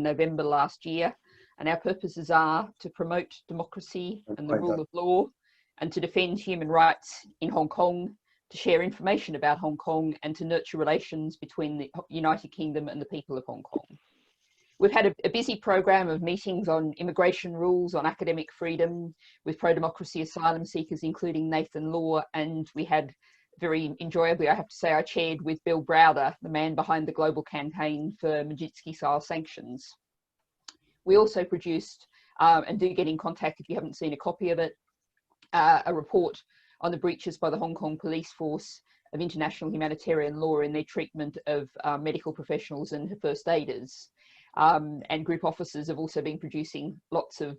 November last year. And our purposes are to promote democracy and the rule of law, and to defend human rights in Hong Kong, to share information about Hong Kong, and to nurture relations between the United Kingdom and the people of Hong Kong. We've had a busy program of meetings on immigration rules, on academic freedom, with pro-democracy asylum seekers, including Nathan Law, and we had very enjoyably, I have to say, I chaired with Bill Browder, the man behind the global campaign for Magnitsky-style sanctions. We also produced, and do get in contact if you haven't seen a copy of it, a report on the breaches by the Hong Kong police force of international humanitarian law in their treatment of medical professionals and first aiders. And group officers have also been producing lots of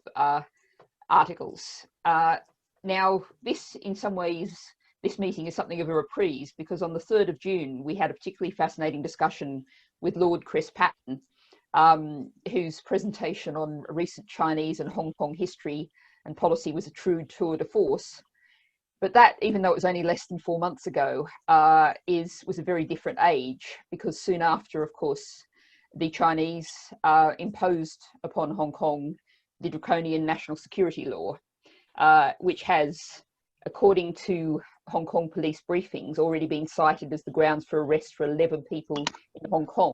articles. Now, this, in some ways, this meeting is something of a reprise, because on the 3rd of June, we had a particularly fascinating discussion with Lord Chris Patten, whose presentation on recent Chinese and Hong Kong history and policy was a true tour de force. But that, even though it was only less than 4 months ago, was a very different age, because soon after, of course, the Chinese imposed upon Hong Kong the draconian national security law, which has, according to Hong Kong police briefings, already been cited as the grounds for arrest for 11 people in Hong Kong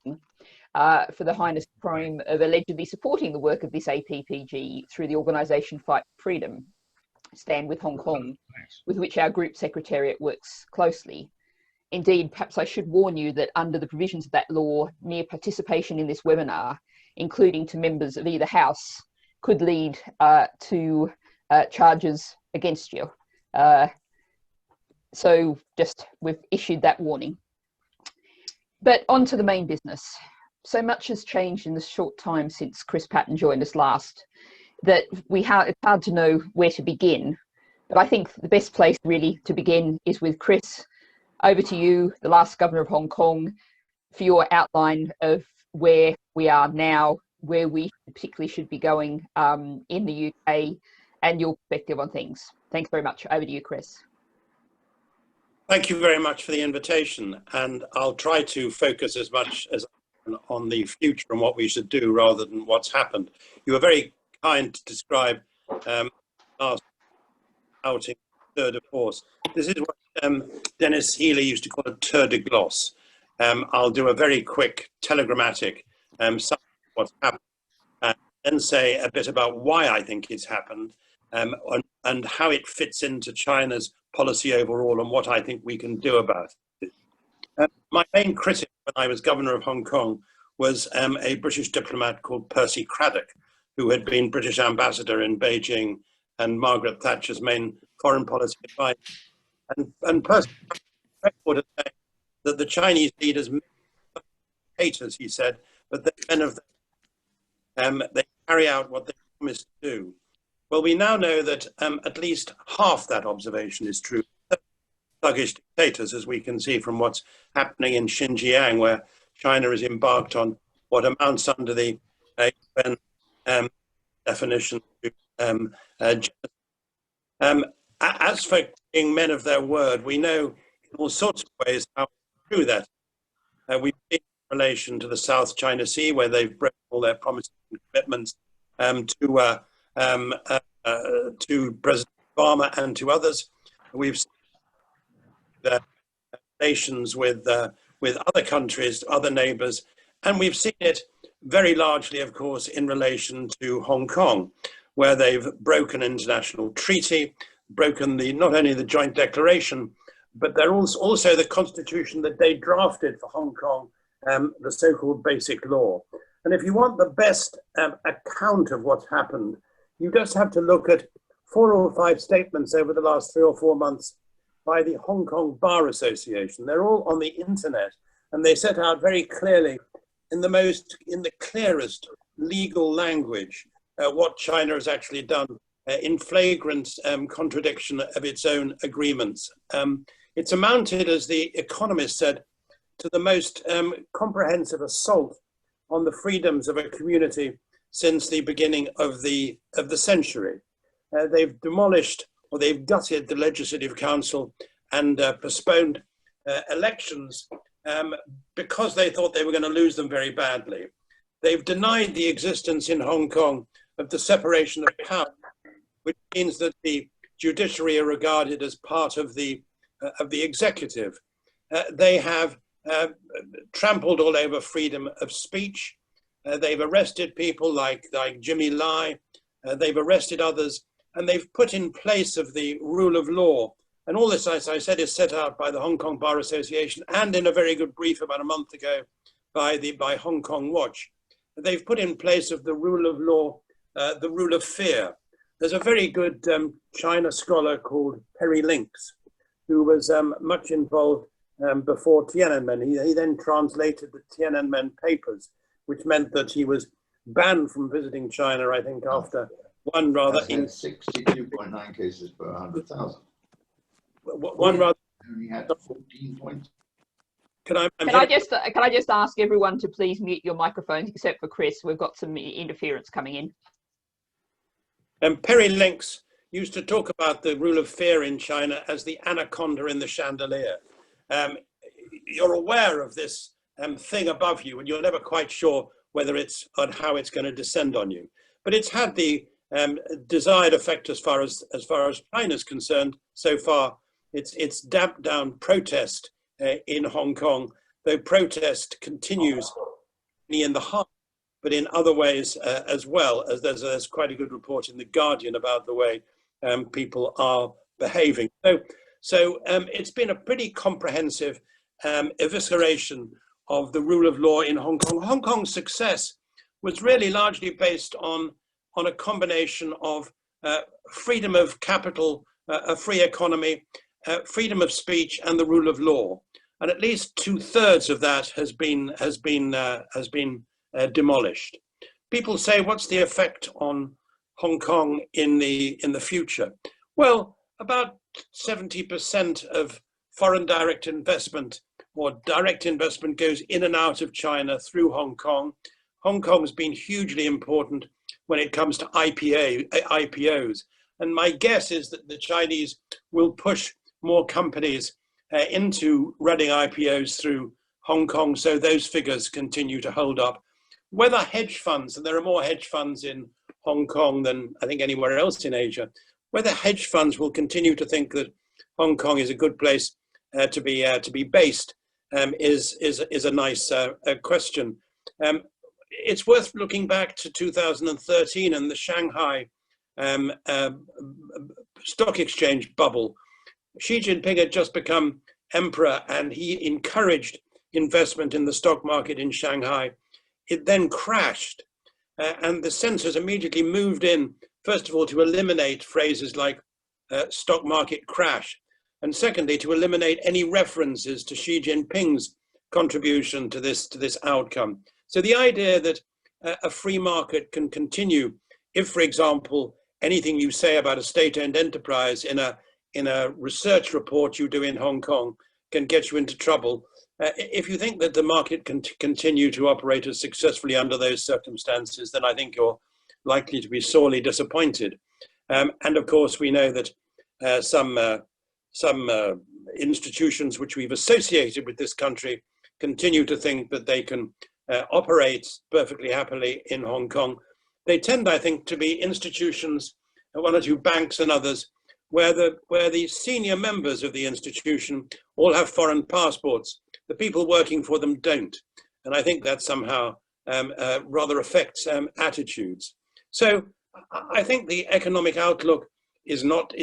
for the heinous crime of allegedly supporting the work of this APPG through the organisation Fight for Freedom, Stand with Hong Kong, with which our group secretariat works closely. Indeed, perhaps I should warn you that under the provisions of that law, mere participation in this webinar, including to members of either house, could lead to charges against you. So just, we've issued that warning. But on to the main business. So much has changed in the short time since Chris Patten joined us last, that it's hard to know where to begin. But I think the best place really to begin is with Chris. Over to you, the last Governor of Hong Kong, for your outline of where we are now, where we particularly should be going in the UK, and your perspective on things. Thanks very much. Over to you, Chris. Thank you very much for the invitation, and I'll try to focus as much as on the future and what we should do rather than what's happened. You were very kind to describe last outing, tour de force. This is what Dennis Healy used to call a tour de gloss. I'll do a very quick telegrammatic summary of what's happened, and then say a bit about why I think it's happened, and how it fits into China's policy overall and what I think we can do about it. My main critic when I was Governor of Hong Kong was a British diplomat called Percy Craddock, who had been British ambassador in Beijing and Margaret Thatcher's main foreign policy advisor. And Percy recorded that the Chinese leaders haters, he said, but they're men of them. They carry out what they promised to do. Well, we now know that at least half that observation is true. Thuggish dictators, as we can see from what's happening in Xinjiang, where China is embarked on what amounts under the UN definition to genocide. As for being men of their word, we know in all sorts of ways how true that is. We've seen in relation to the South China Sea, where they've broken all their promises and commitments to President Obama and to others. We've seen the relations with other countries, other neighbors, and we've seen it very largely, of course, in relation to Hong Kong, where they've broken international treaty, broken not only the joint declaration, but they're also the constitution that they drafted for Hong Kong, the so-called Basic Law. And if you want the best account of what's happened, you just have to look at 4 or 5 statements over the last 3 or 4 months by the Hong Kong Bar Association. They're all on the internet, and they set out very clearly in the clearest legal language what China has actually done in flagrant contradiction of its own agreements. It's amounted, as The Economist said, to the most comprehensive assault on the freedoms of a community since the beginning of the century. They've demolished, or they've gutted, the Legislative Council and postponed elections because they thought they were going to lose them very badly. they've denied the existence in Hong Kong of the separation of power, which means that the judiciary are regarded as part of the executive. They have trampled all over freedom of speech. They've arrested people like Jimmy Lai. They've arrested others, and they've put in place of the rule of law. And all this, as I said, is set out by the Hong Kong Bar Association and in a very good brief about a month ago by Hong Kong Watch. They've put in place of the rule of law, the rule of fear. There's a very good China scholar called Perry Links, who was much involved before Tiananmen. He then translated the Tiananmen papers, which meant that he was banned from visiting China, I think, after one rather... 62.9 cases per 100,000. One rather... Only had 14 points. Can I just ask everyone to please mute your microphones, except for Chris? We've got some interference coming in. Perry Links used to talk about the rule of fear in China as the anaconda in the chandelier. You're aware of this thing above you, and you're never quite sure whether it's on how it's going to descend on you. But it's had the desired effect as far as China's concerned so far. It's damped down protest in Hong Kong, though protest continues in the heart, but in other ways as well. As there's quite a good report in The Guardian about the way people are behaving. So it's been a pretty comprehensive evisceration of the rule of law in Hong Kong. Hong Kong's success was really largely based on a combination of freedom of capital, a free economy, freedom of speech, and the rule of law. And at least 2/3 of that has been demolished. People say, what's the effect on Hong Kong in the future? Well, about 70% of foreign direct investment or direct investment goes in and out of China through Hong Kong. Hong Kong has been hugely important when it comes to IPOs. And my guess is that the Chinese will push more companies into running IPOs through Hong Kong, so those figures continue to hold up. Whether hedge funds, and there are more hedge funds in Hong Kong than I think anywhere else in Asia, whether hedge funds will continue to think that Hong Kong is a good place to be based is a nice question. It's worth looking back to 2013 and the Shanghai stock exchange bubble. Xi Jinping had just become emperor, and he encouraged investment in the stock market in Shanghai. It then crashed, and the censors immediately moved in, first of all, to eliminate phrases like stock market crash, and secondly, to eliminate any references to Xi Jinping's contribution to this outcome. So the idea that a free market can continue if, for example, anything you say about a state-owned enterprise in a research report you do in Hong Kong can get you into trouble. If you think that the market can continue to operate as successfully under those circumstances, then I think you're likely to be sorely disappointed. And of course, we know that some institutions which we've associated with this country continue to think that they can operate perfectly happily in Hong Kong. They tend, I think, to be institutions, one or two banks and others, where the senior members of the institution all have foreign passports. The people working for them don't. And I think that somehow rather affects attitudes. So I think the economic outlook is not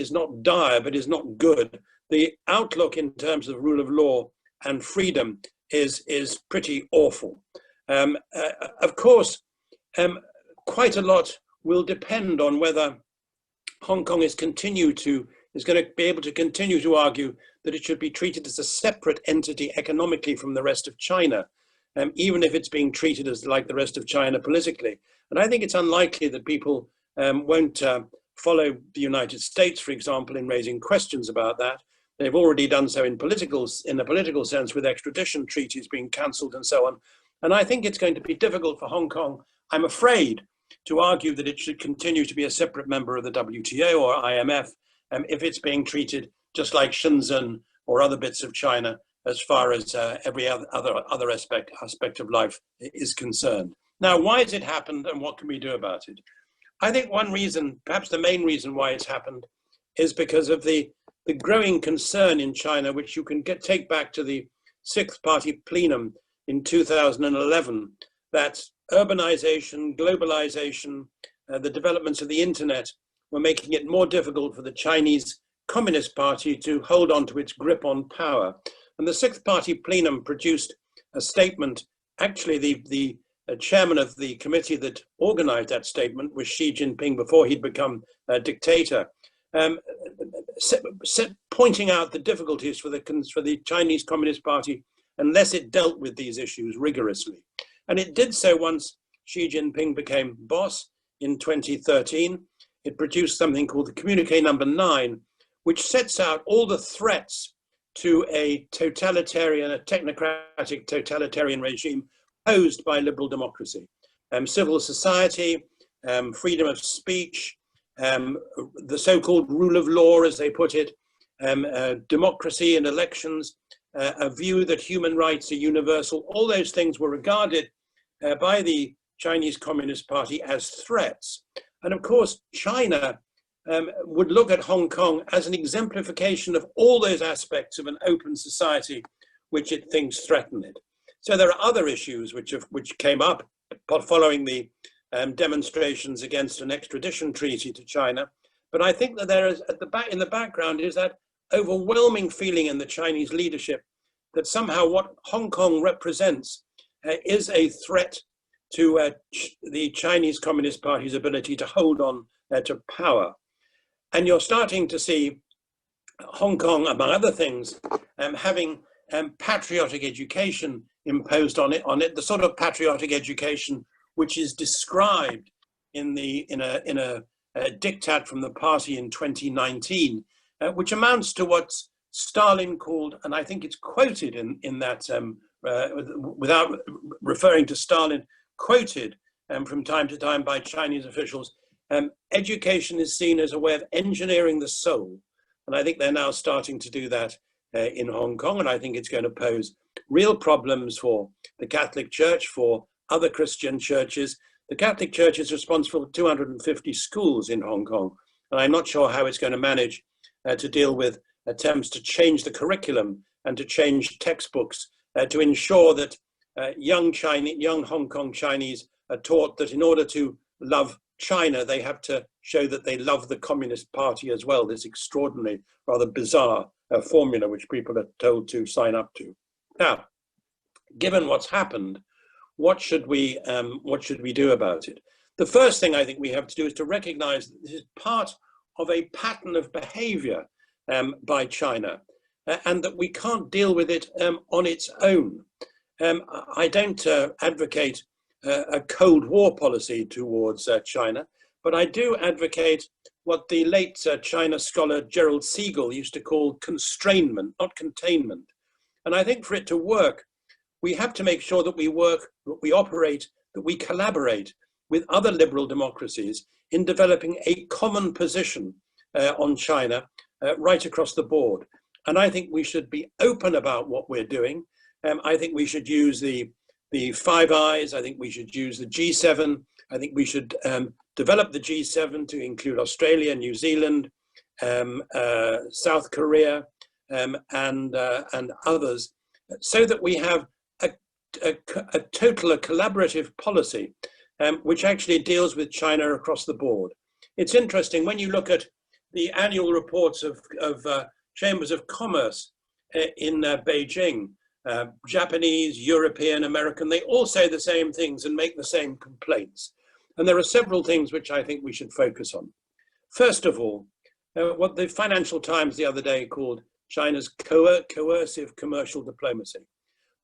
dire, but is not good. The outlook in terms of rule of law and freedom is pretty awful. Of course, quite a lot will depend on whether Hong Kong is going to be able to continue to argue that it should be treated as a separate entity economically from the rest of China, even if it's being treated as like the rest of China politically. And I think it's unlikely that people won't follow the United States, for example, in raising questions about that. They've already done so in a political sense, with extradition treaties being cancelled and so on. And I think it's going to be difficult for Hong Kong, I'm afraid, to argue that it should continue to be a separate member of the WTO or IMF if it's being treated just like Shenzhen or other bits of China as far as every other aspect of life is concerned. Now, why has it happened and what can we do about it? I think one reason, perhaps the main reason why it's happened, is because of the growing concern in China, which you can take back to the Sixth Party plenum in 2011, that urbanization, globalization, the developments of the internet were making it more difficult for the Chinese Communist Party to hold on to its grip on power. And the Sixth Party plenum produced a statement. Actually, the chairman of the committee that organized that statement was Xi Jinping before he'd become a dictator, pointing out the difficulties for the Chinese Communist Party unless it dealt with these issues rigorously. And it did so once Xi Jinping became boss in 2013. It produced something called the Communiqué number 9, which sets out all the threats to a totalitarian, a technocratic totalitarian regime posed by liberal democracy. Civil society, freedom of speech, the so-called rule of law, as they put it, democracy and elections, a view that human rights are universal. All those things were regarded by the Chinese Communist Party as threats. And of course, China would look at Hong Kong as an exemplification of all those aspects of an open society which it thinks threaten it. So there are other issues which came up following the demonstrations against an extradition treaty to China. But I think that there is in the background is that overwhelming feeling in the Chinese leadership that somehow what Hong Kong represents is a threat to the Chinese Communist Party's ability to hold on to power. And you're starting to see Hong Kong, among other things, having patriotic education imposed on it, the sort of patriotic education which is described in a diktat from the party in 2019, which amounts to what Stalin called, and I think it's quoted in that, without referring to Stalin, quoted from time to time by Chinese officials, education is seen as a way of engineering the soul. And I think they're now starting to do that in Hong Kong. And I think it's going to pose real problems for the Catholic Church, for other Christian churches. The Catholic Church is responsible for 250 schools in Hong Kong. And I'm not sure how it's going to manage to deal with attempts to change the curriculum and to change textbooks to ensure that young Hong Kong Chinese are taught that in order to love China, they have to show that they love the Communist Party as well, this extraordinary, rather bizarre formula which people are told to sign up to. Now, given what's happened, what should we do about it? The first thing I think we have to do is to recognize that this is part of a pattern of behavior by China, and that we can't deal with it on its own. I don't advocate a Cold War policy towards China, but I do advocate what the late China scholar Gerald Siegel used to call constrainment, not containment. And I think for it to work, we have to make sure that we work, that we operate, that we collaborate with other liberal democracies in developing a common position on China right across the board. And I think we should be open about what we're doing. I think we should use the Five Eyes. I think we should use the G7. I think we should develop the G7 to include Australia, New Zealand, South Korea, and others, so that we have a collaborative policy which actually deals with China across the board. It's interesting when you look at the annual reports of chambers of commerce in Beijing, Japanese, European, American, they all say the same things and make the same complaints. And there are several things which I think we should focus on. First of all, what the Financial Times the other day called China's coercive commercial diplomacy.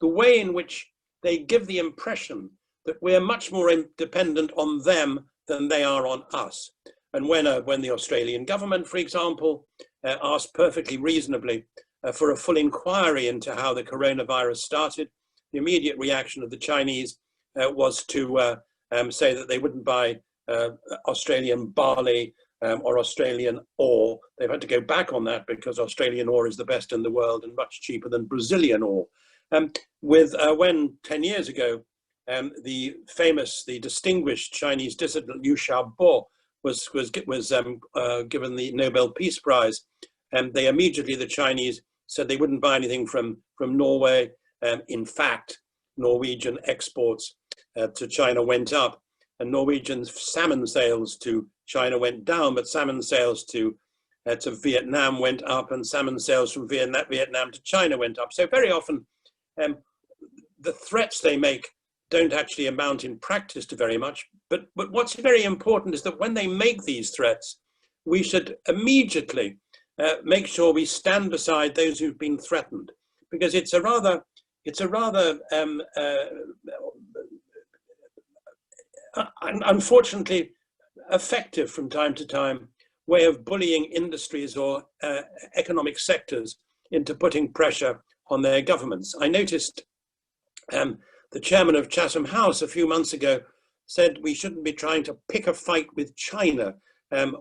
The way in which they give the impression that we're much more dependent on them than they are on us. And when the Australian government, for example, asked perfectly reasonably for a full inquiry into how the coronavirus started, the immediate reaction of the Chinese was to say that they wouldn't buy Australian barley or Australian ore. They've had to go back on that because Australian ore is the best in the world and much cheaper than Brazilian ore. When 10 years ago, the distinguished Chinese dissident Liu Xiaobo was given the Nobel Peace Prize, and the Chinese said they wouldn't buy anything from Norway. In fact, Norwegian exports to China went up, and Norwegian salmon sales to China went down, but salmon sales to Vietnam went up, and salmon sales from Vietnam to China went up. So very often, the threats they make don't actually amount in practice to very much. But what's very important is that when they make these threats, we should immediately make sure we stand beside those who've been threatened, because it's a rather unfortunately effective from time to time way of bullying industries or economic sectors into putting pressure on their governments. I noticed the chairman of Chatham House a few months ago said we shouldn't be trying to pick a fight with China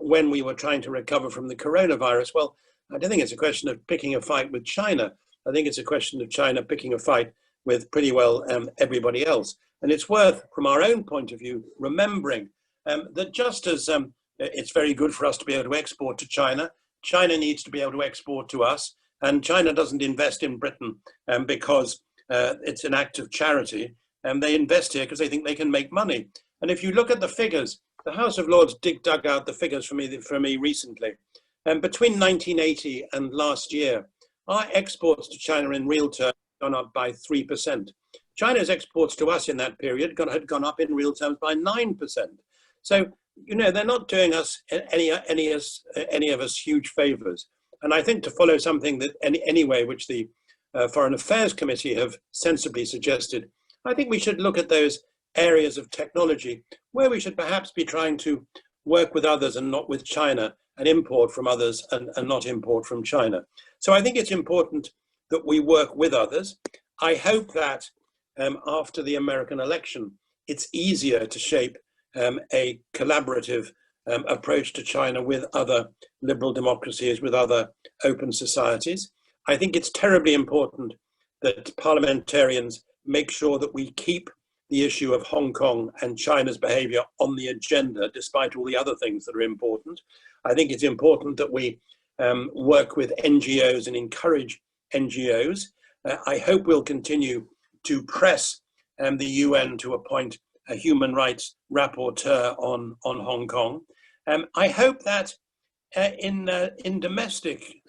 when we were trying to recover from the coronavirus. Well, I don't think it's a question of picking a fight with China. I think it's a question of China picking a fight with pretty well everybody else. And it's worth, from our own point of view, remembering that just as it's very good for us to be able to export to China, China needs to be able to export to us. And China doesn't invest in Britain because it's an act of charity. And they invest here because they think they can make money. And if you look at the figures, the House of Lords dug out the figures for me recently. And between 1980 and last year, our exports to China in real terms have gone up by 3%. China's exports to us in that period had gone up in real terms by 9%. So, you know, they're not doing us any of us huge favors. And I think to follow something that anyway, which the Foreign Affairs Committee have sensibly suggested, I think we should look at those areas of technology where we should perhaps be trying to work with others and not with China, and import from others and not import from China. So I think it's important that we work with others. I hope that after the American election, it's easier to shape a collaborative approach to China with other liberal democracies, with other open societies. I think it's terribly important that parliamentarians make sure that we keep the issue of Hong Kong and China's behaviour on the agenda, despite all the other things that are important. I think it's important that we work with NGOs and encourage NGOs. I hope we'll continue to press the UN to appoint a human rights rapporteur on Hong Kong. I hope that in domestic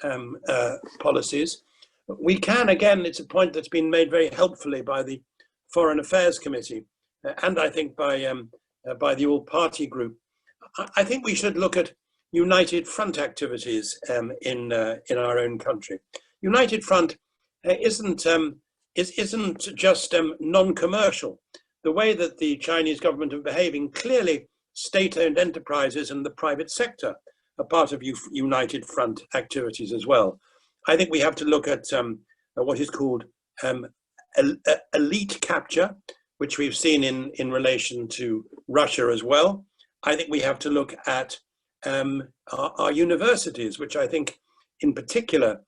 policies, we can, again, it's a point that's been made very helpfully by the Foreign Affairs Committee, and I think by the all-party group. I think we should look at United Front activities in our own country. United Front isn't just non-commercial. The way that the Chinese government are behaving, clearly state-owned enterprises and the private sector are part of United Front activities as well. I think we have to look at what is called elite capture, which we've seen in relation to Russia as well. I think we have to look at our universities, which I think in particular,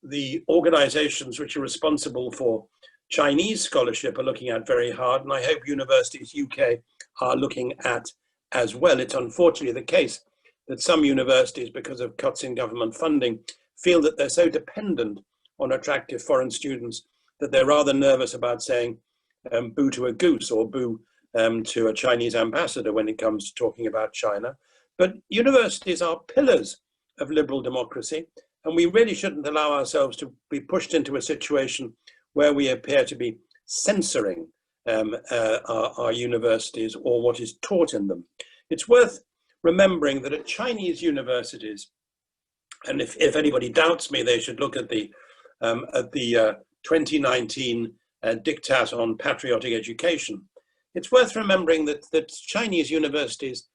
the organizations which are responsible for Chinese scholarship are looking at very hard, and I hope universities UK are looking at as well. It's unfortunately the case that some universities, because of cuts in government funding, feel that they're so dependent on attractive foreign students that they're rather nervous about saying boo to a goose or boo to a Chinese ambassador when it comes to talking about China. But universities are pillars of liberal democracy, and we really shouldn't allow ourselves to be pushed into a situation where we appear to be censoring our universities or what is taught in them. It's worth remembering that at Chinese universities, and if anybody doubts me, they should look at the 2019 diktat on patriotic education. It's worth remembering that Chinese universities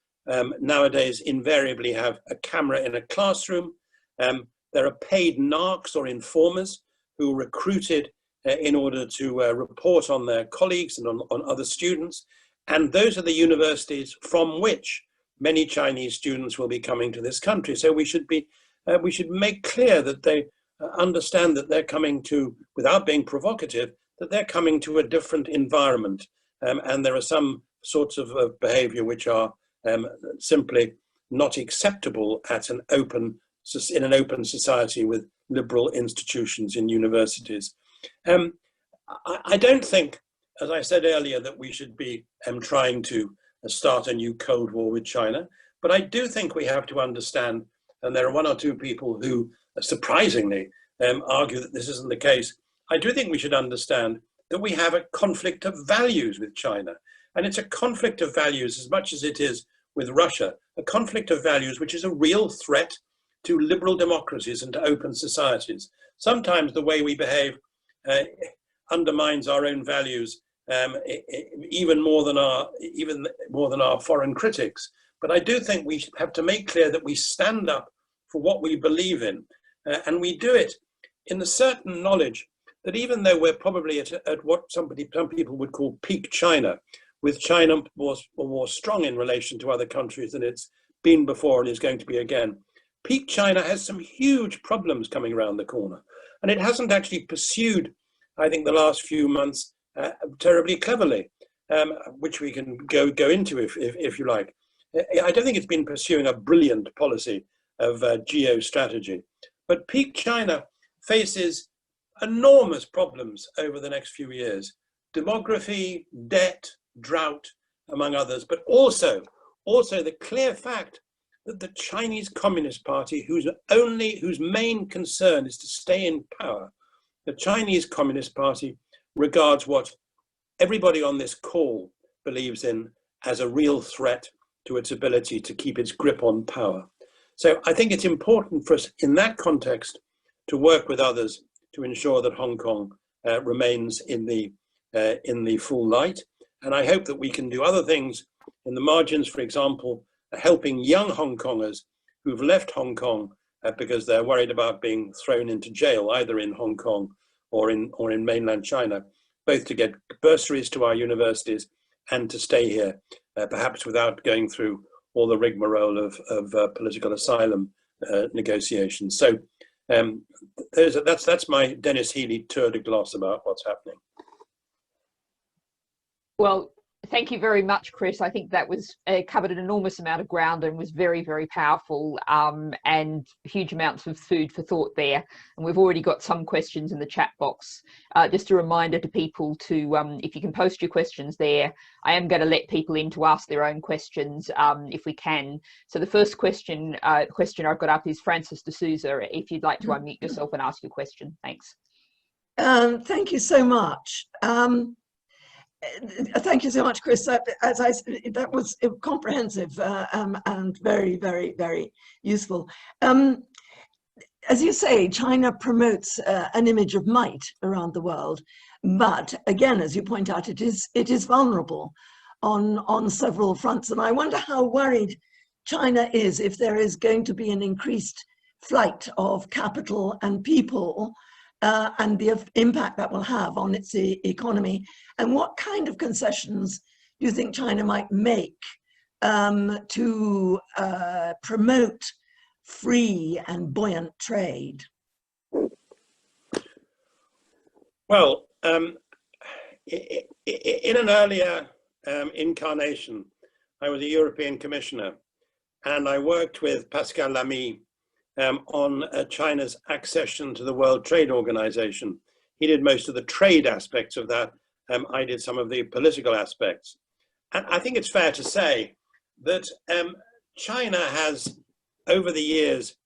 nowadays invariably have a camera in a classroom. There are paid narcs or informers who are recruited in order to report on their colleagues and on other students. And those are the universities from which many Chinese students will be coming to this country. So we should make clear that they understand that they're coming to, without being provocative, that they're coming to a different environment, and there are some sorts of behaviour which are simply not acceptable in an open society with liberal institutions in universities. I don't think, as I said earlier, that we should be trying to start a new Cold War with China, but I do think we have to understand, and there are one or two people who surprisingly argue that this isn't the case. I do think we should understand that we have a conflict of values with China, and it's a conflict of values as much as it is with Russia, a conflict of values which is a real threat to liberal democracies and to open societies. Sometimes the way we behave undermines our own values, even more than our foreign critics. But I do think we have to make clear that we stand up for what we believe in, and we do it in the certain knowledge that even though we're probably at what some people would call peak China, with China more strong in relation to other countries than it's been before and is going to be again, peak China has some huge problems coming around the corner, and it hasn't actually pursued, I think, the last few months terribly cleverly, which we can go into if you like. I don't think it's been pursuing a brilliant policy of geostrategy, but peak China faces enormous problems over the next few years: demography, debt, drought, among others, but also the clear fact that the Chinese Communist Party, whose main concern is to stay in power, the Chinese Communist Party regards what everybody on this call believes in as a real threat to its ability to keep its grip on power. So I think it's important for us in that context to work with others to ensure that Hong Kong remains in the full light. And I hope that we can do other things in the margins, for example, helping young Hong Kongers who've left Hong Kong because they're worried about being thrown into jail, either in Hong Kong or in mainland China, both to get bursaries to our universities and to stay here, perhaps without going through all the rigmarole of political asylum negotiations. So that's my Dennis Healy tour de glace about what's happening. Well, thank you very much, Chris. I think that was covered an enormous amount of ground and was very, very powerful, and huge amounts of food for thought there. And we've already got some questions in the chat box. Just a reminder to people to, if you can post your questions there, I am going to let people in to ask their own questions if we can. So the first question I've got up is Francis de Souza. If you'd like to unmute yourself and ask your question. Thanks. Thank you so much. Thank you so much, Chris. As I said, that was comprehensive and very, very, very useful. As you say, China promotes an image of might around the world, but again, as you point out, it is vulnerable on several fronts. And I wonder how worried China is if there is going to be an increased flight of capital and people, and the impact that will have on its economy, and what kind of concessions do you think China might make to promote free and buoyant trade? Well, in an earlier incarnation, I was a European commissioner, and I worked with Pascal Lamy on China's accession to the World Trade Organization. He did most of the trade aspects of that. I did some of the political aspects. And I think it's fair to say that China has, over the years,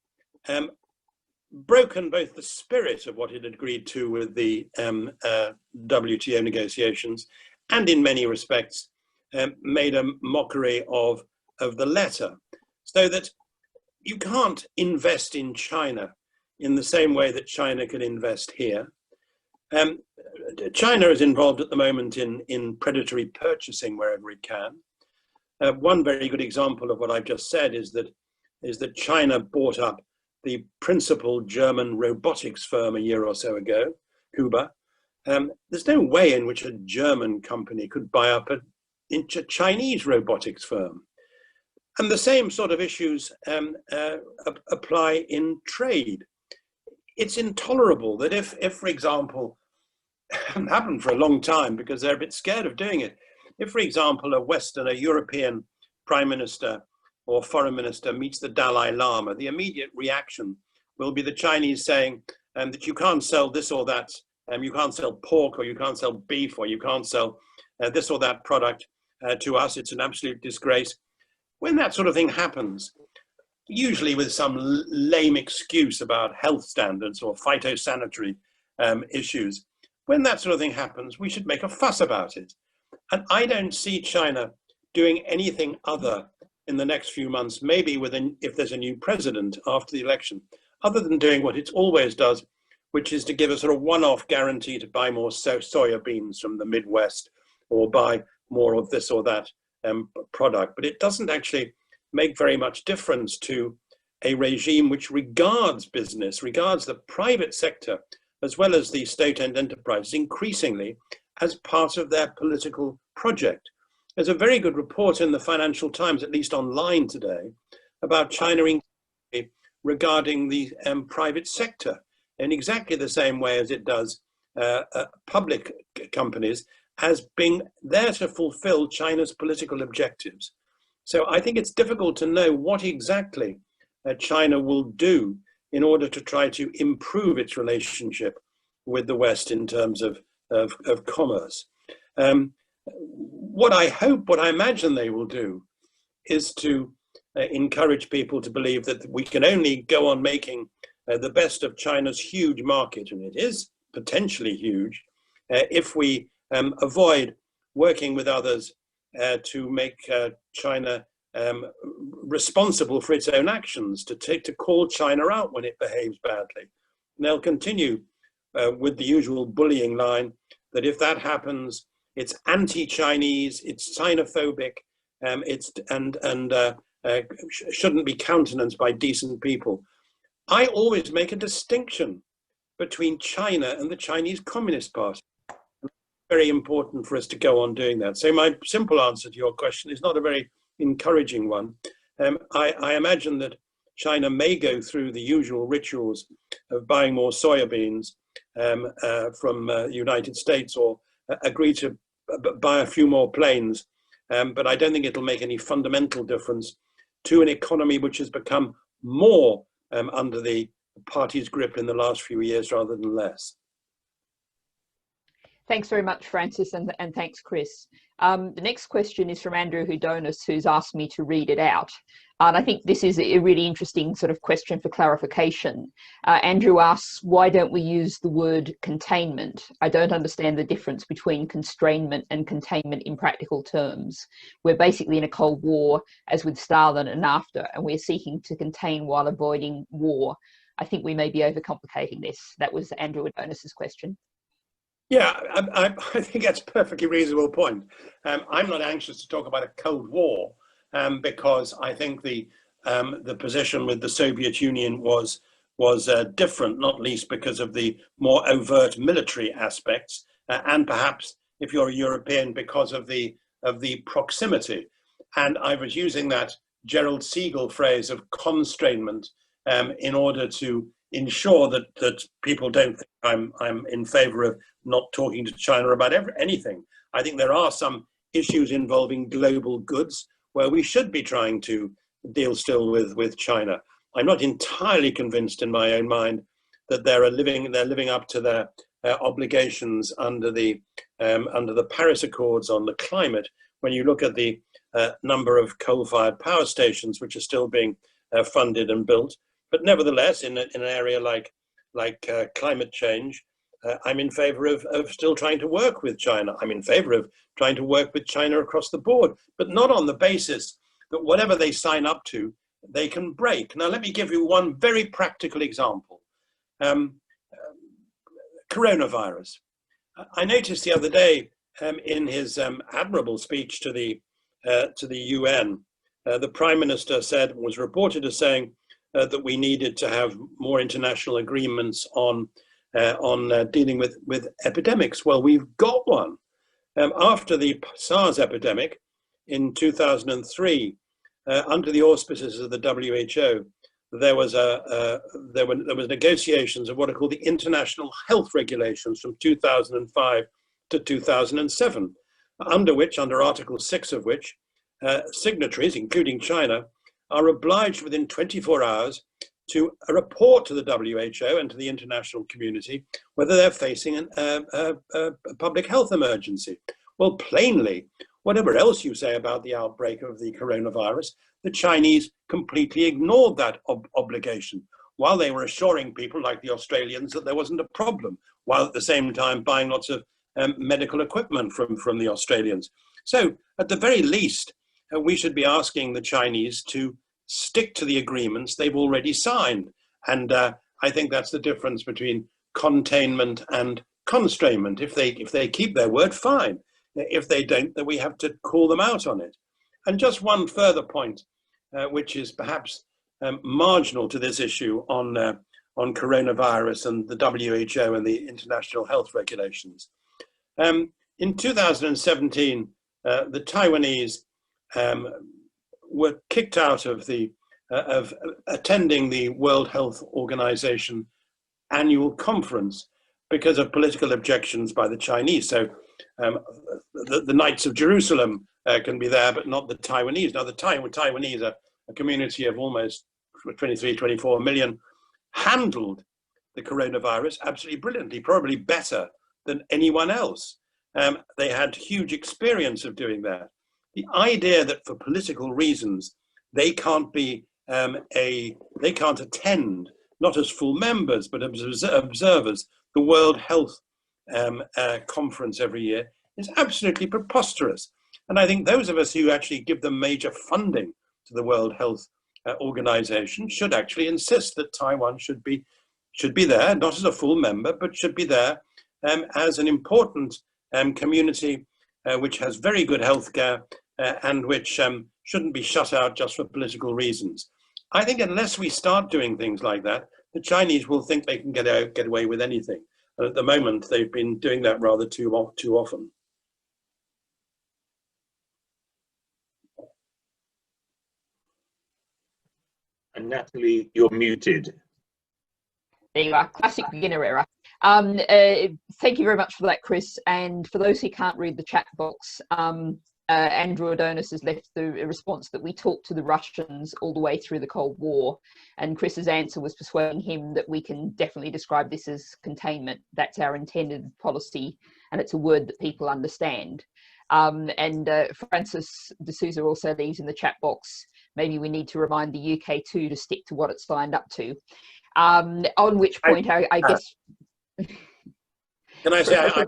broken both the spirit of what it had agreed to with the WTO negotiations, and in many respects, made a mockery of the letter. So that you can't invest in China in the same way that China can invest here. China is involved at the moment in predatory purchasing wherever it can. One very good example of what I've just said is that China bought up the principal German robotics firm a year or so ago, Huber. There's no way in which a German company could buy up a Chinese robotics firm. And the same sort of issues apply in trade. It's intolerable that if, for example, haven't happened for a long time because they're a bit scared of doing it. If, for example, a European prime minister or foreign minister meets the Dalai Lama, the immediate reaction will be the Chinese saying that you can't sell this or that, you can't sell pork, or you can't sell beef, or you can't sell this or that product to us. It's an absolute disgrace. When that sort of thing happens, usually with some lame excuse about health standards or phytosanitary issues, when that sort of thing happens, we should make a fuss about it. And I don't see China doing anything other in the next few months, maybe if there's a new president after the election, other than doing what it always does, which is to give a sort of one-off guarantee to buy more soya beans from the Midwest or buy more of this or that product. But it doesn't actually make very much difference to a regime which regards business, regards the private sector, as well as the state-owned enterprises increasingly as part of their political project. There's a very good report in the Financial Times, at least online today, about China regarding the private sector in exactly the same way as it does public companies, as being there to fulfill China's political objectives. So I think it's difficult to know what exactly China will do in order to try to improve its relationship with the West in terms of commerce. What I imagine they will do is to encourage people to believe that we can only go on making the best of China's huge market, and it is potentially huge, if we avoid working with others to make China responsible for its own actions, to call China out when it behaves badly. And they'll continue with the usual bullying line that if that happens, it's anti-Chinese, it's xenophobic, shouldn't be countenanced by decent people. I always make a distinction between China and the Chinese Communist Party. It's very important for us to go on doing that. So my simple answer to your question is not a very encouraging one. I imagine that China may go through the usual rituals of buying more soya beans from the United States, or agree to buy a few more planes. But I don't think it'll make any fundamental difference to an economy which has become more under the party's grip in the last few years rather than less. Thanks very much, Francis, and thanks, Chris. The next question is from Andrew Hudonis, who's asked me to read it out. And I think this is a really interesting sort of question for clarification. Andrew asks, why don't we use the word containment? I don't understand the difference between constrainment and containment in practical terms. We're basically in a Cold War, as with Stalin and after, and we're seeking to contain while avoiding war. I think we may be overcomplicating this. That was Andrew Hudonis's question. Yeah, I think that's a perfectly reasonable point. I'm not anxious to talk about a Cold War because I think the position with the Soviet Union was different, not least because of the more overt military aspects, and perhaps if you're a European because of the proximity. And I was using that Gerald Siegel phrase of constrainment in order to ensure that people don't think I'm in favor of not talking to China about anything. I think there are some issues involving global goods where we should be trying to deal still with China. I'm not entirely convinced in my own mind that they're living up to their obligations under the Paris Accords on the climate. When you look at the number of coal-fired power stations which are still being funded and built, but nevertheless, in an area like climate change, I'm in favor of still trying to work with China. I'm in favor of trying to work with China across the board, but not on the basis that whatever they sign up to, they can break. Now, let me give you one very practical example. Coronavirus. I noticed the other day in his admirable speech to the UN, the Prime Minister was reported as saying that we needed to have more international agreements on dealing with epidemics. Well, we've got one. After the SARS epidemic in 2003, under the auspices of the WHO, there was there was negotiations of what are called the international health regulations from 2005 to 2007, under Article 6 of which signatories, including China, are obliged within 24 hours to report to the WHO and to the international community whether they're facing a public health emergency. Well, plainly, whatever else you say about the outbreak of the coronavirus, the Chinese completely ignored that obligation, while they were assuring people like the Australians that there wasn't a problem, while at the same time buying lots of medical equipment from the Australians. So at the very least, we should be asking the Chinese to stick to the agreements they've already signed. And I think that's the difference between containment and constrainment. If they keep their word, fine. If they don't, then we have to call them out on it. And just one further point, which is perhaps marginal to this issue on coronavirus and the WHO and the international health regulations. In 2017, the Taiwanese were kicked out of attending the World Health Organization annual conference because of political objections by the Chinese. So the Knights of Jerusalem can be there, but not the Taiwanese. Now the Taiwanese, a community of almost 23, 24 million, handled the coronavirus absolutely brilliantly, probably better than anyone else. They had huge experience of doing that. The idea that for political reasons they can't be they can't attend, not as full members but as observers, the World Health Conference every year is absolutely preposterous. And I think those of us who actually give them major funding to the World Health Organization should actually insist that Taiwan should be there, not as a full member, but should be there as an important community which has very good healthcare and which shouldn't be shut out just for political reasons. I think unless we start doing things like that, the Chinese will think they can get away with anything. And at the moment, they've been doing that rather too often. And Natalie, you're muted. There you are, classic beginner error. Thank you very much for that, Chris. And for those who can't read the chat box, Andrew Adonis has left the response that we talked to the Russians all the way through the Cold War. And Chris's answer was persuading him that we can definitely describe this as containment. That's our intended policy, and it's a word that people understand. Francis D'Souza also leaves in the chat box, maybe we need to remind the UK too to stick to what it's signed up to. On which point I guess... Can I say, I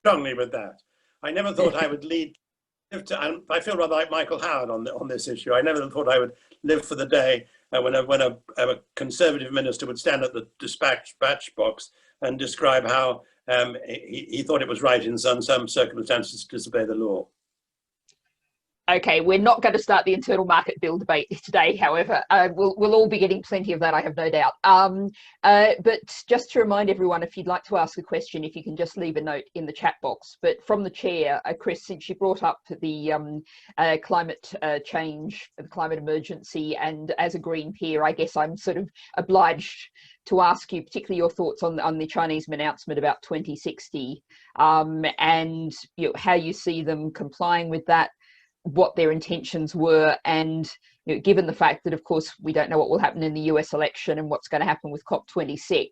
strongly with that. I never thought I would and I feel rather like Michael Howard on this issue. I never thought I would live for the day when a Conservative minister would stand at the dispatch box and describe how he thought it was right in some circumstances to disobey the law. Okay, we're not going to start the internal market bill debate today, however. We'll all be getting plenty of that, I have no doubt. But just to remind everyone, if you'd like to ask a question, if you can just leave a note in the chat box. But from the chair, Chris, since you brought up the climate change, the climate emergency, and as a Green peer, I guess I'm sort of obliged to ask you, particularly your thoughts on the Chinese announcement about 2060, and how you see them complying with that, what their intentions were, and given the fact that, of course, we don't know what will happen in the US election and what's going to happen with COP26,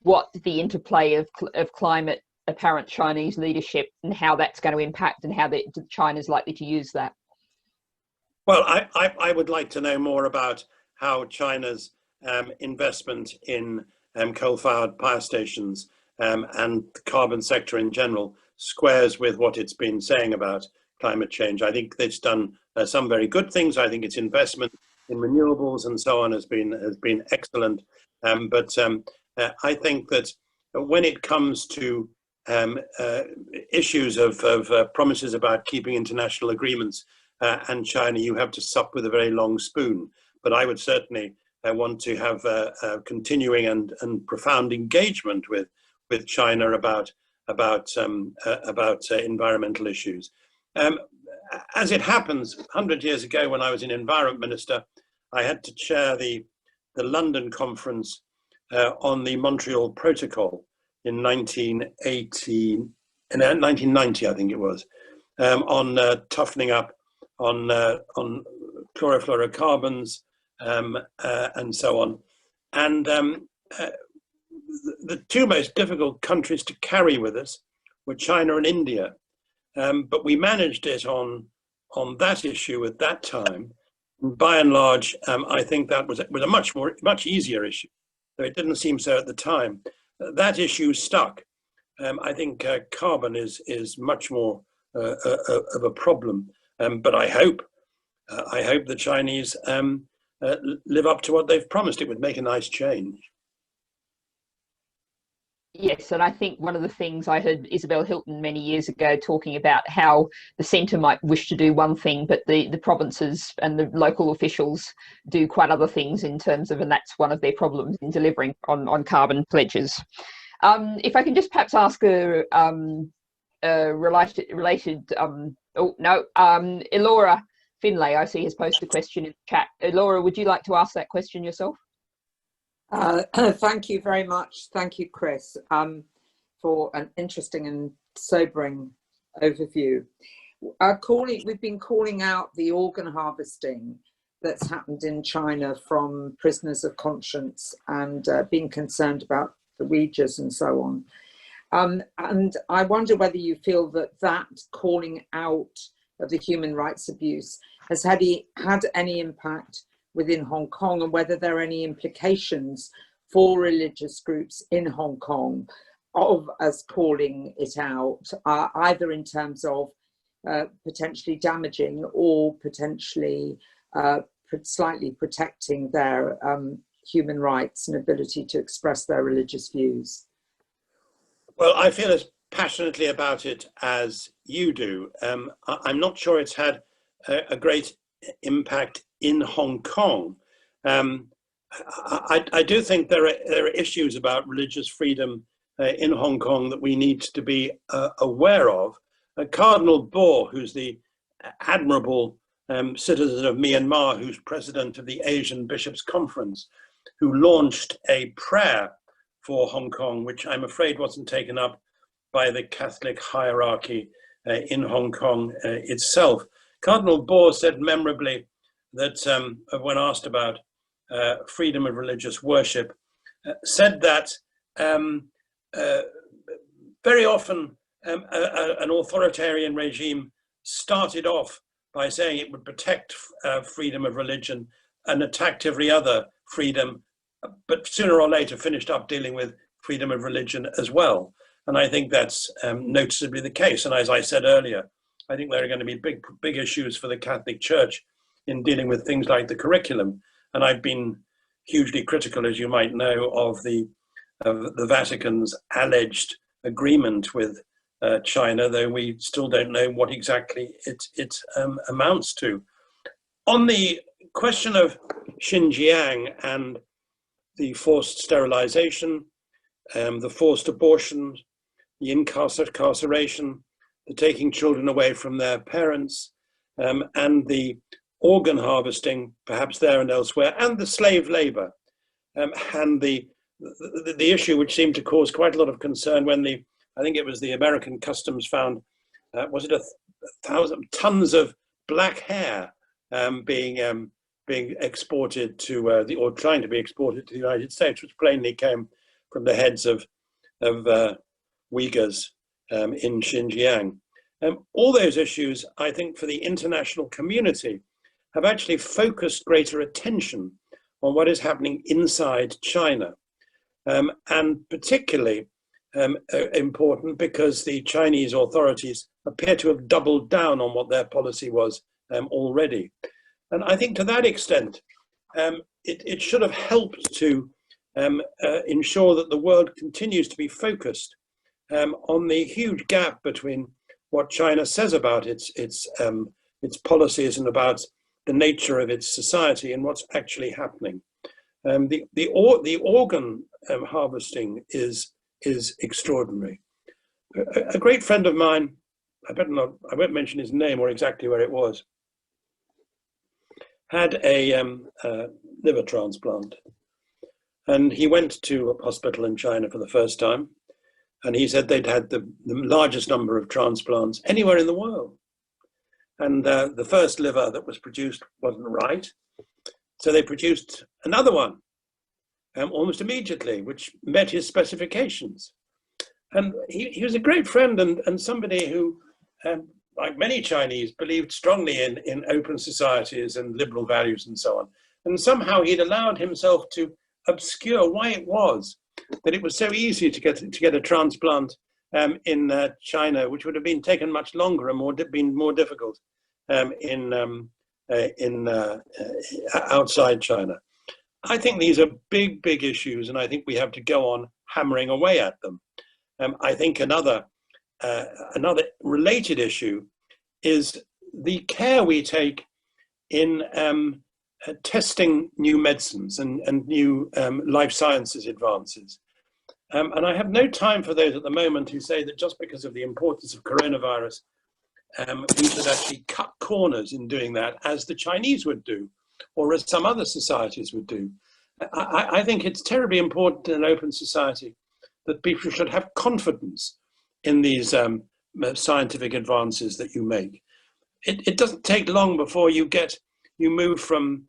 what the interplay of climate, apparent Chinese leadership, and how that's going to impact, and how China's likely to use that. Well, I would like to know more about how China's investment in coal-fired power stations and the carbon sector in general squares with what it's been saying about climate change. I think it's done some very good things. I think its investment in renewables and so on has been excellent. But I think that when it comes to issues of promises about keeping international agreements and China, you have to sup with a very long spoon. But I would certainly want to have a continuing and profound engagement with China about environmental issues. As it happens, 100 years ago when I was an environment minister, I had to chair the the London conference on the Montreal Protocol in 1990, I think it was, on toughening up on chlorofluorocarbons and so on. And the two most difficult countries to carry with us were China and India. But we managed it on that issue at that time. By and large, I think that was a much easier issue, though it didn't seem so at the time. That issue stuck. I think carbon is much more of a problem. But I hope the Chinese live up to what they've promised. It would make a nice change. Yes, and I think one of the things I heard Isabel Hilton many years ago talking about how the centre might wish to do one thing, but the provinces and the local officials do quite other things in terms of, and that's one of their problems in delivering on carbon pledges. If I can just perhaps ask a related Elora Finlay, I see, has posted a question in the chat. Elora, would you like to ask that question yourself? Thank you very much. Thank you, Chris, for an interesting and sobering overview. We've been calling out the organ harvesting that's happened in China from prisoners of conscience and being concerned about the Uyghurs and so on. And I wonder whether you feel that calling out of the human rights abuse has had any impact within Hong Kong, and whether there are any implications for religious groups in Hong Kong of us calling it out, either in terms of potentially damaging or potentially slightly protecting their human rights and ability to express their religious views. Well, I feel as passionately about it as you do. I'm not sure it's had a great impact in Hong Kong. I do think there are issues about religious freedom in Hong Kong that we need to be aware of. Cardinal Bo, who's the admirable citizen of Myanmar, who's president of the Asian Bishops' Conference, who launched a prayer for Hong Kong, which I'm afraid wasn't taken up by the Catholic hierarchy in Hong Kong itself. Cardinal Bo said memorably that when asked about freedom of religious worship, said that very often an authoritarian regime started off by saying it would protect freedom of religion and attacked every other freedom, but sooner or later finished up dealing with freedom of religion as well. And I think that's noticeably the case. And as I said earlier, I think there are going to be big issues for the Catholic Church in dealing with things like the curriculum. And I've been hugely critical, as you might know, of the Vatican's alleged agreement with China, though we still don't know what exactly it amounts to. On the question of Xinjiang and the forced sterilization, the forced abortions, the incarceration, the taking children away from their parents, and the organ harvesting, perhaps there and elsewhere, and the slave labor, and the issue which seemed to cause quite a lot of concern when I think it was the American Customs found, was it 1,000 tons of black hair being exported to or trying to be exported to the United States, which plainly came from the heads of Uyghurs in Xinjiang. All those issues, I think, for the international community have actually focused greater attention on what is happening inside China, and particularly important because the Chinese authorities appear to have doubled down on what their policy was already. And I think to that extent, it should have helped to ensure that the world continues to be focused on the huge gap between what China says about its policies and about the nature of its society and what's actually happening. The organ harvesting is extraordinary. A great friend of mine, I won't mention his name or exactly where it was, had a liver transplant, And he went to a hospital in China for the first time. And he said they'd had the largest number of transplants anywhere in the world. And the first liver that was produced wasn't right. So they produced another one almost immediately, which met his specifications. And he was a great friend and somebody who, like many Chinese, believed strongly in open societies and liberal values and so on. And somehow he'd allowed himself to obscure why it was that it was so easy to get a transplant in China, which would have been taken much longer and been more difficult outside China. I think these are big, big issues, and I think we have to go on hammering away at them. I think another related issue is the care we take in testing new medicines and new life sciences advances. And I have no time for those at the moment who say that just because of the importance of coronavirus, we should actually cut corners in doing that, as the Chinese would do, or as some other societies would do. I think it's terribly important in an open society that people should have confidence in these scientific advances that you make. It doesn't take long before you move from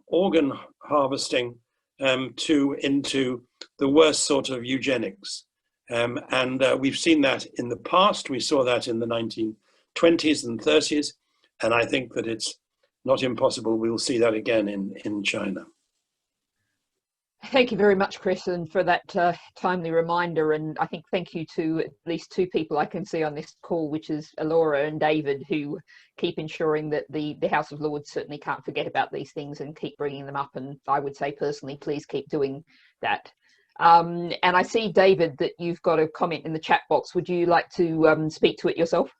organ harvesting into the worst sort of eugenics. And we've seen that in the past. We saw that in the 1920s and 30s. And I think that it's not impossible we'll see that again in China. Thank you very much, Chris, and for that timely reminder. And I think thank you to at least two people I can see on this call, which is Alora and David, who keep ensuring that the House of Lords certainly can't forget about these things and keep bringing them up. And I would say personally, please keep doing that. And I see, David, that you've got a comment in the chat box. Would you like to speak to it yourself?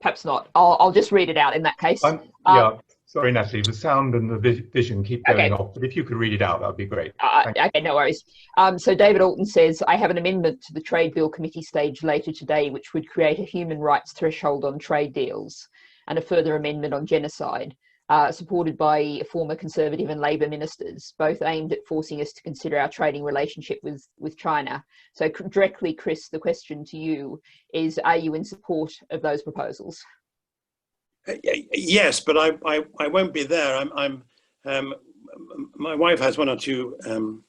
Perhaps not. I'll just read it out in that case. Yeah. Sorry, Natalie, the sound and the vision keep going off, but if you could read it out, that would be great. Okay, no worries. So David Alton says, I have an amendment to the Trade Bill Committee stage later today, which would create a human rights threshold on trade deals and a further amendment on genocide, supported by former Conservative and Labor ministers, both aimed at forcing us to consider our trading relationship with China. So directly, Chris, the question to you is, are you in support of those proposals? Yes, but I won't be there. My wife has one or two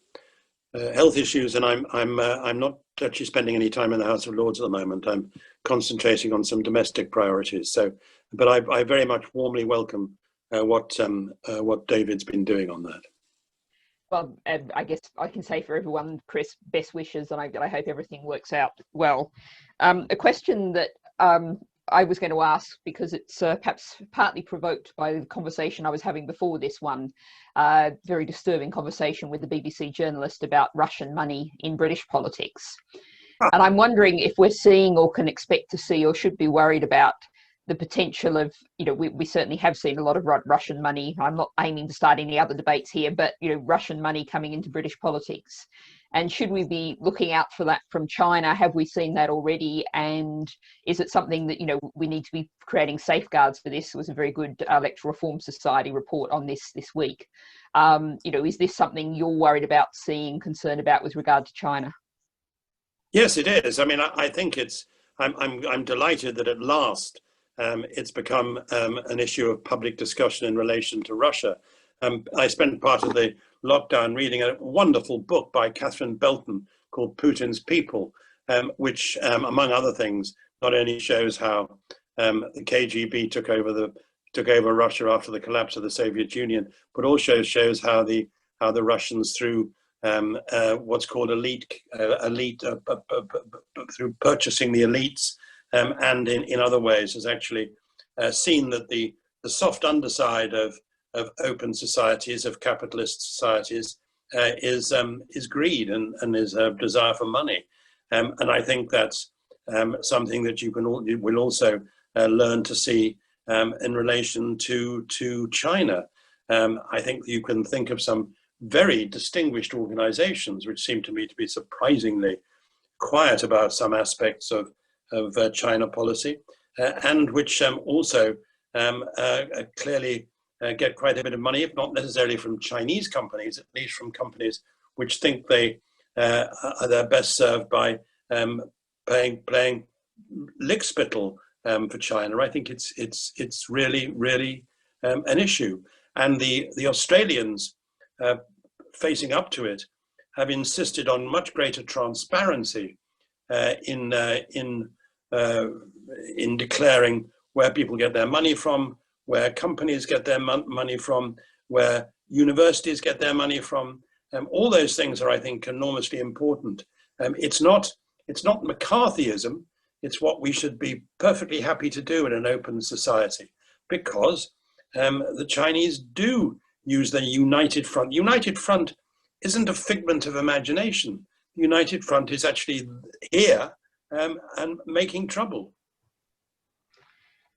health issues, and I'm not actually spending any time in the House of Lords at the moment. I'm concentrating on some domestic priorities. So, but I very much warmly welcome what David's been doing on that. Well, I guess I can say for everyone, Chris, best wishes, and I hope everything works out well. A question that I was going to ask, because it's perhaps partly provoked by the conversation I was having before this one, very disturbing conversation with the BBC journalist about Russian money in British politics. And I'm wondering if we're seeing or can expect to see or should be worried about the potential of, we certainly have seen a lot of Russian money. I'm not aiming to start any other debates here, but, Russian money coming into British politics. And should we be looking out for that from China? Have we seen that already? And is it something that, we need to be creating safeguards for this? There was a very good Electoral Reform Society report on this week. Is this something you're worried about seeing, concerned about with regard to China? Yes, it is. I mean, I think I'm delighted that at last it's become an issue of public discussion in relation to Russia. I spent part of the lockdown reading a wonderful book by Catherine Belton called Putin's People, which, among other things, not only shows how the KGB took over Russia after the collapse of the Soviet Union, but also shows how the Russians, through what's called through purchasing the elites, and in other ways, has actually seen that the soft underside of open societies, of capitalist societies, is greed and is a desire for money. And I think that's something that you will also learn to see in relation to China. I think you can think of some very distinguished organizations which seem to me to be surprisingly quiet about some aspects of China policy, and which also clearly get quite a bit of money, if not necessarily from Chinese companies, at least from companies which think they are best served by playing lickspittle for China. I think it's really an issue, and the Australians facing up to it have insisted on much greater transparency in declaring where people get their money from, where companies get their money from, where universities get their money from. All those things are, I think, enormously important. It's not McCarthyism. It's what we should be perfectly happy to do in an open society, because the Chinese do use the United Front. United Front isn't a figment of imagination. The United Front is actually here and making trouble.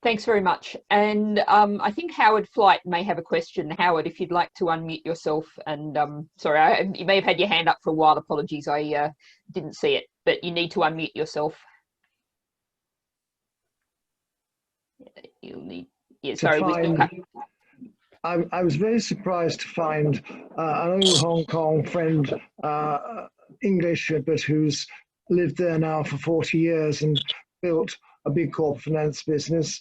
Thanks very much. And I think Howard Flight may have a question. Howard, if you'd like to unmute yourself. And sorry, you may have had your hand up for a while. Apologies, I didn't see it, but you need to unmute yourself. You'll need, yeah, sorry. I was very surprised to find an old Hong Kong friend, English, but who's lived there now for 40 years and built a big corporate finance business.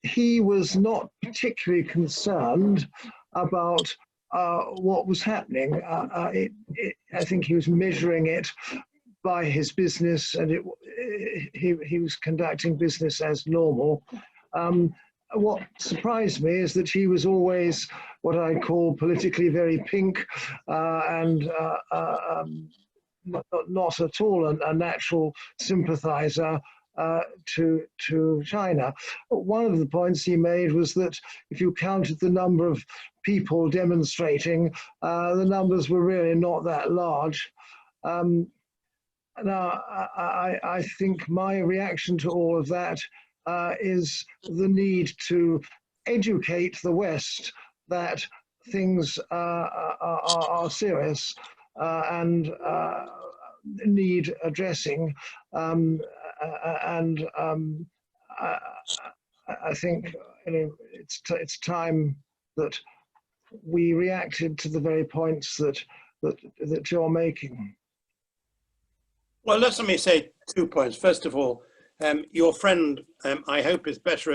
He was not particularly concerned about what was happening. I think he was measuring it by his business, and he was conducting business as normal. What surprised me is that he was always what I call politically very pink and not at all a natural sympathizer to China. One of the points he made was that if you counted the number of people demonstrating, the numbers were really not that large. Now, I think my reaction to all of that is the need to educate the West that things are serious and need addressing. And I think it's time that we reacted to the very points that you're making. Well, let me say 2 points. First of all, your friend, I hope, is better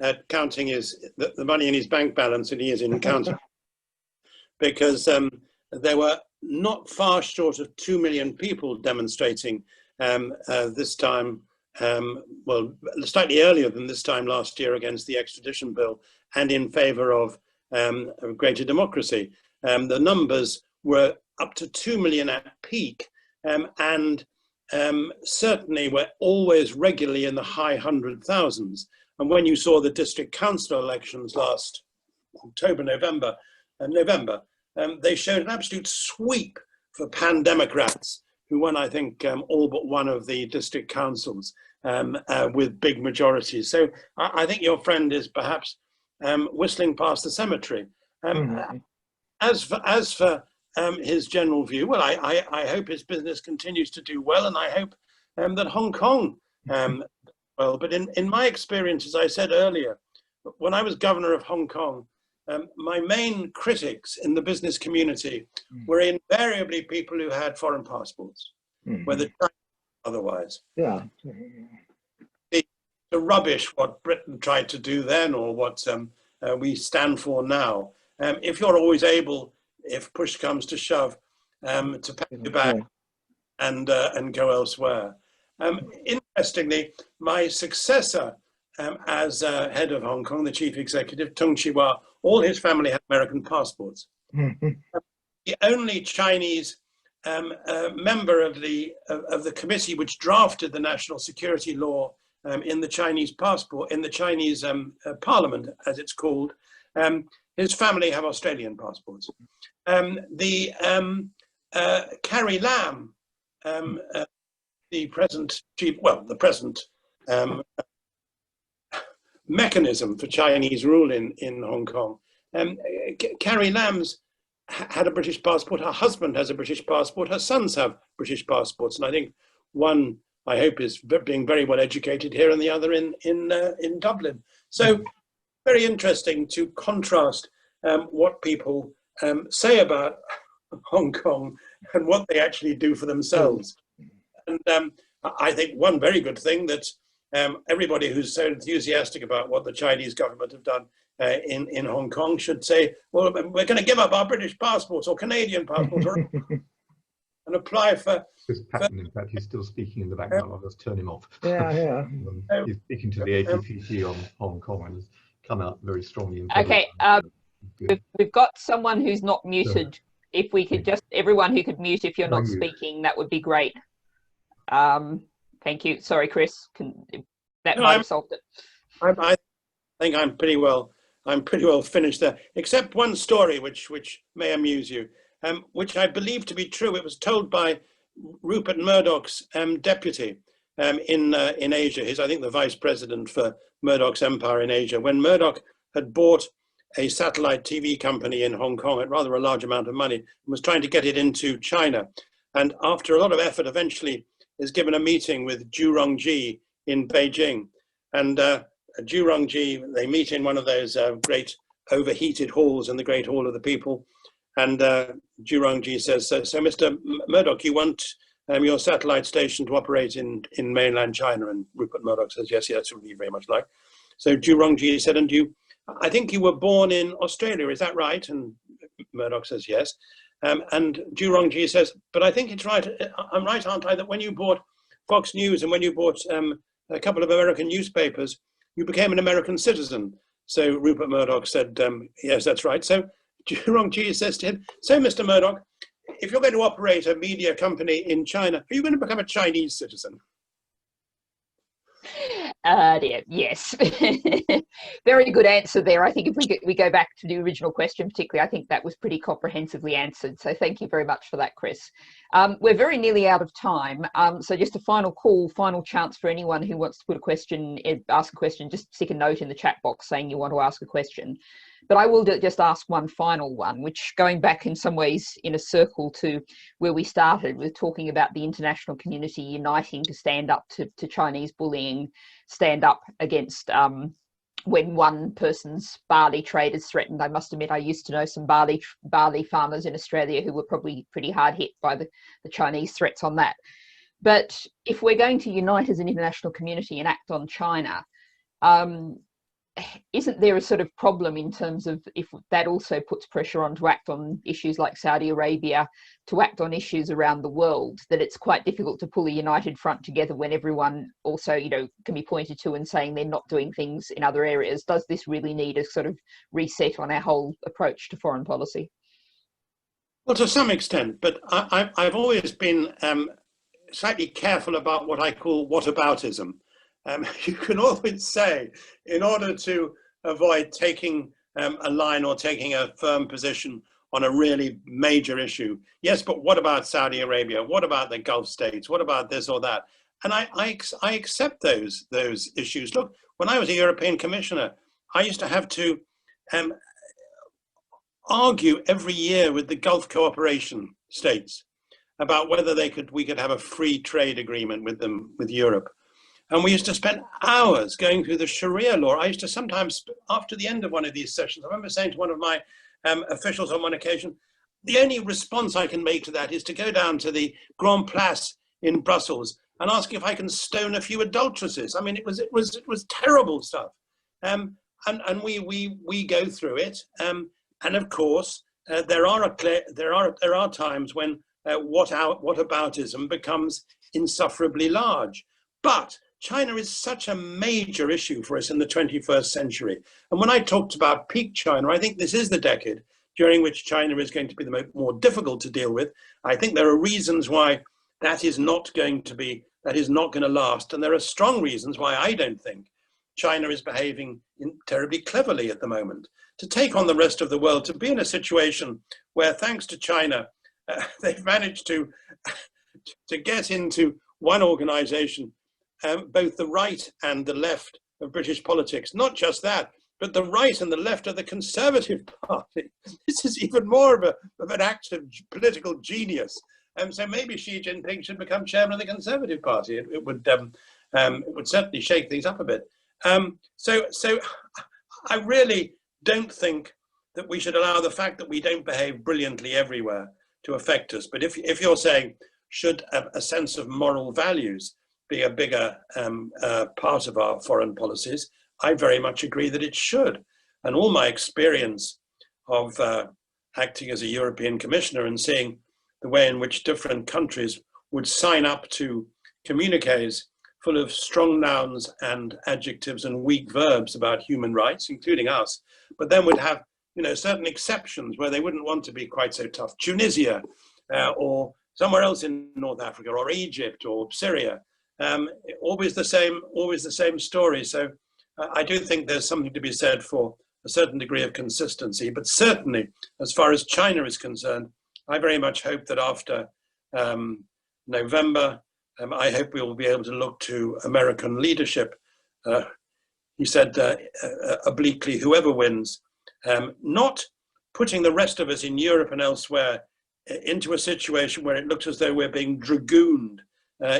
at counting the money in his bank balance than he is in counting, because there were not far short of 2 million people demonstrating this time, well, slightly earlier than this time last year, against the extradition bill and in favour of greater democracy. The numbers were up to 2 million at peak, and certainly were always regularly in the high 100,000s. And when you saw the district council elections last October, November, they showed an absolute sweep for Pan Democrats, who won, I think, all but one of the district councils with big majorities. So I think your friend is perhaps whistling past the cemetery. As for his general view, well, I hope his business continues to do well, and I hope that Hong Kong well. But in my experience, as I said earlier, when I was governor of Hong Kong, my main critics in the business community were invariably people who had foreign passports, whether Chinese or otherwise. Yeah. The rubbish what Britain tried to do then, or what we stand for now. If you're always able, if push comes to shove, to pack your bag and go elsewhere. Interestingly, my successor as head of Hong Kong, the chief executive, Tung Chee-hwa, all his family had American passports. The only Chinese member of the committee which drafted the national security law in the Chinese passport, in the Chinese parliament, as it's called, his family have Australian passports. Carrie Lam, the present chief, well, the present mechanism for Chinese rule in Hong Kong. Carrie Lam's had a British passport, her husband has a British passport, her sons have British passports, and I think one, I hope, is being very well educated here and the other in Dublin. So very interesting to contrast what people say about Hong Kong and what they actually do for themselves. And I think one very good thing that everybody who's so enthusiastic about what the Chinese government have done in Hong Kong should say, well, we're going to give up our British passports or Canadian passports and apply for... This Patten, in fact, he's still speaking in the background. I'll just turn him off. Yeah. He's speaking to the APPG on Hong Kong and has come out very strongly in Okay, we've got someone who's not muted. If we could just, everyone who could mute if you're not speaking, that would be great. Thank you. Sorry, Chris. That might have solved it. I think I'm pretty well finished there, except one story which may amuse you, which I believe to be true. It was told by Rupert Murdoch's deputy in Asia. He's, I think, the vice president for Murdoch's empire in Asia. When Murdoch had bought a satellite TV company in Hong Kong at rather a large amount of money and was trying to get it into China, and after a lot of effort, eventually is given a meeting with Zhu Rongji in Beijing. And Zhu Rongji, they meet in one of those great overheated halls in the Great Hall of the People. And Zhu Rongji says, so Mr. Murdoch, you want your satellite station to operate in mainland China? And Rupert Murdoch says, yes, that's what we very much like. So Zhu Rongji said, and I think you were born in Australia, is that right? And Murdoch says, yes. And Zhu Rongji says, but I think it's right. I'm right, aren't I, that when you bought Fox News and when you bought a couple of American newspapers, you became an American citizen. So Rupert Murdoch said, yes, that's right. So Zhu Rongji says to him, so Mr. Murdoch, if you're going to operate a media company in China, are you going to become a Chinese citizen? Yes. Very good answer there. I think if we go back to the original question particularly, I think that was pretty comprehensively answered. So thank you very much for that, Chris. We're very nearly out of time. So just a final call, final chance for anyone who wants to put a question, ask a question, just stick a note in the chat box saying you want to ask a question. But I will just ask one final one, which going back in some ways in a circle to where we started with talking about the international community uniting to stand up to Chinese bullying, stand up against when one person's barley trade is threatened. I must admit, I used to know some barley farmers in Australia who were probably pretty hard hit by the Chinese threats on that. But if we're going to unite as an international community and act on China, isn't there a sort of problem in terms of if that also puts pressure on to act on issues like Saudi Arabia, to act on issues around the world, that it's quite difficult to pull a united front together when everyone also, you know, can be pointed to and saying they're not doing things in other areas? Does this really need a sort of reset on our whole approach to foreign policy? Well, to some extent, but I've always been slightly careful about what I call whataboutism. You can always say, in order to avoid taking a line or taking a firm position on a really major issue, yes, but what about Saudi Arabia? What about the Gulf states? What about this or that? And I accept those issues. Look, when I was a European Commissioner, I used to have to argue every year with the Gulf cooperation states about whether we could have a free trade agreement with them, with Europe. And we used to spend hours going through the Sharia law. I used to sometimes, after the end of one of these sessions, I remember saying to one of my officials on one occasion, the only response I can make to that is to go down to the Grand Place in Brussels and ask if I can stone a few adulteresses. I mean, it was terrible stuff. And we go through it. And of course, there are times when whataboutism becomes insufferably large. But China is such a major issue for us in the 21st century. And when I talked about peak China, I think this is the decade during which China is going to be the more difficult to deal with. I think there are reasons why that is not going to last. And there are strong reasons why I don't think China is behaving terribly cleverly at the moment. To take on the rest of the world, to be in a situation where, thanks to China, they've managed to get into one organization, both the right and the left of British politics. Not just that, but the right and the left of the Conservative Party. This is even more of an act of political genius. So maybe Xi Jinping should become chairman of the Conservative Party. It would certainly shake things up a bit. So I really don't think that we should allow the fact that we don't behave brilliantly everywhere to affect us. But if you're saying, should a sense of moral values be a bigger part of our foreign policies, I very much agree that it should. And all my experience of acting as a European commissioner and seeing the way in which different countries would sign up to communiques full of strong nouns and adjectives and weak verbs about human rights, including us, but then would have, you know, certain exceptions where they wouldn't want to be quite so tough. Tunisia or somewhere else in North Africa or Egypt or Syria, always the same story. So I do think there's something to be said for a certain degree of consistency, but certainly as far as China is concerned, I very much hope that after November, I hope we will be able to look to American leadership. He said obliquely, whoever wins, not putting the rest of us in Europe and elsewhere into a situation where it looks as though we're being dragooned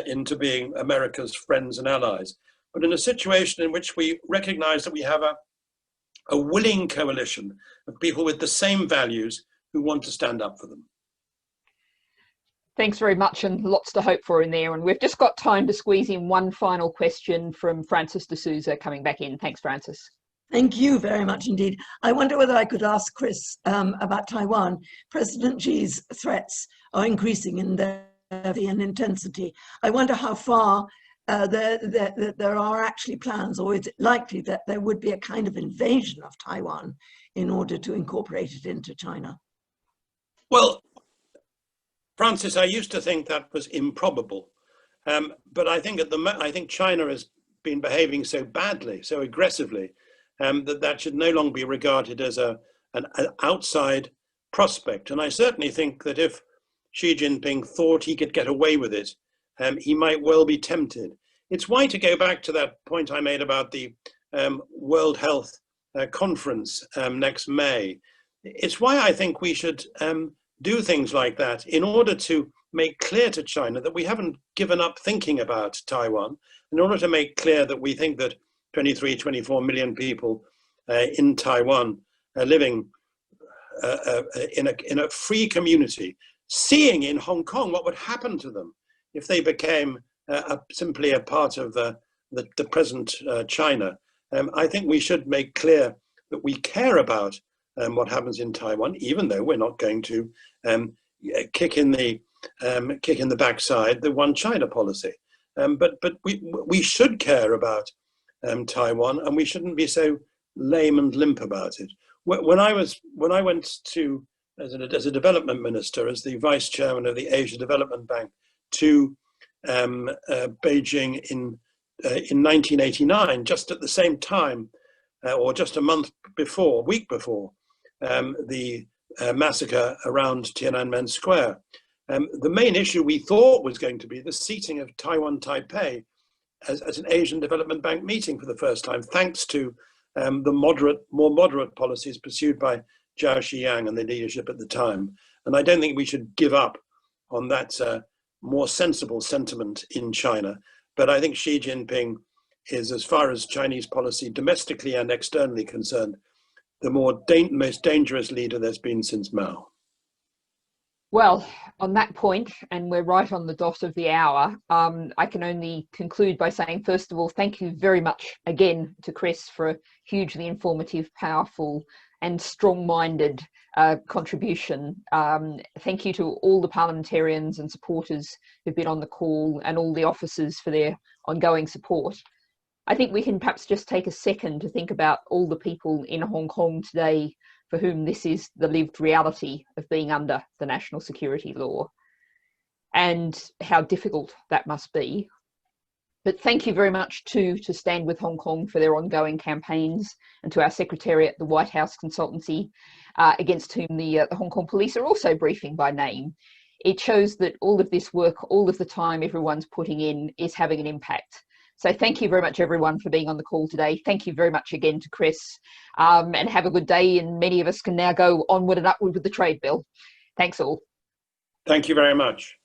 into being America's friends and allies, but in a situation in which we recognize that we have a willing coalition of people with the same values who want to stand up for them. Thanks very much, and lots to hope for in there. And we've just got time to squeeze in one final question from Francis de Souza coming back in. Thanks, Francis. Thank you very much indeed. I wonder whether I could ask Chris about Taiwan. President Xi's threats are increasing in their intensity. I wonder how far there are actually plans, or is it likely that there would be a kind of invasion of Taiwan in order to incorporate it into China? Well, Francis, I used to think that was improbable, but I think I think China has been behaving so badly, so aggressively, that should no longer be regarded as an outside prospect. And I certainly think that if Xi Jinping thought he could get away with it, he might well be tempted. It's why, to go back to that point I made about the World Health Conference next May, it's why I think we should do things like that in order to make clear to China that we haven't given up thinking about Taiwan, in order to make clear that we think that 23, 24 million people in Taiwan are living in a free community, seeing in Hong Kong what would happen to them if they became simply a part of the present China. I think we should make clear that we care about what happens in Taiwan, even though we're not going to kick in the backside the one China policy. But we should care about Taiwan, and we shouldn't be so lame and limp about it. When I went to as a development minister, as the vice chairman of the Asia Development Bank, to Beijing in 1989, just at the same time, or just a week before the massacre around Tiananmen Square. The main issue we thought was going to be the seating of Taiwan Taipei as an Asian Development Bank meeting for the first time, thanks to the more moderate policies pursued by Zhao Xiyang and the leadership at the time. And I don't think we should give up on that more sensible sentiment in China. But I think Xi Jinping is, as far as Chinese policy domestically and externally concerned, the most dangerous leader there's been since Mao. Well, on that point, and we're right on the dot of the hour, I can only conclude by saying, first of all, thank you very much again to Chris for a hugely informative, powerful and strong-minded contribution. Thank you to all the parliamentarians and supporters who've been on the call, and all the officers for their ongoing support. I think we can perhaps just take a second to think about all the people in Hong Kong today for whom this is the lived reality of being under the national security law, and how difficult that must be. But thank you very much to Stand With Hong Kong for their ongoing campaigns, and to our secretariat, the White House Consultancy, against whom the Hong Kong police are also briefing by name. It shows that all of this work, all of the time everyone's putting in, is having an impact. So thank you very much, everyone, for being on the call today. Thank you very much again to Chris, and have a good day. And many of us can now go onward and upward with the trade bill. Thanks all. Thank you very much.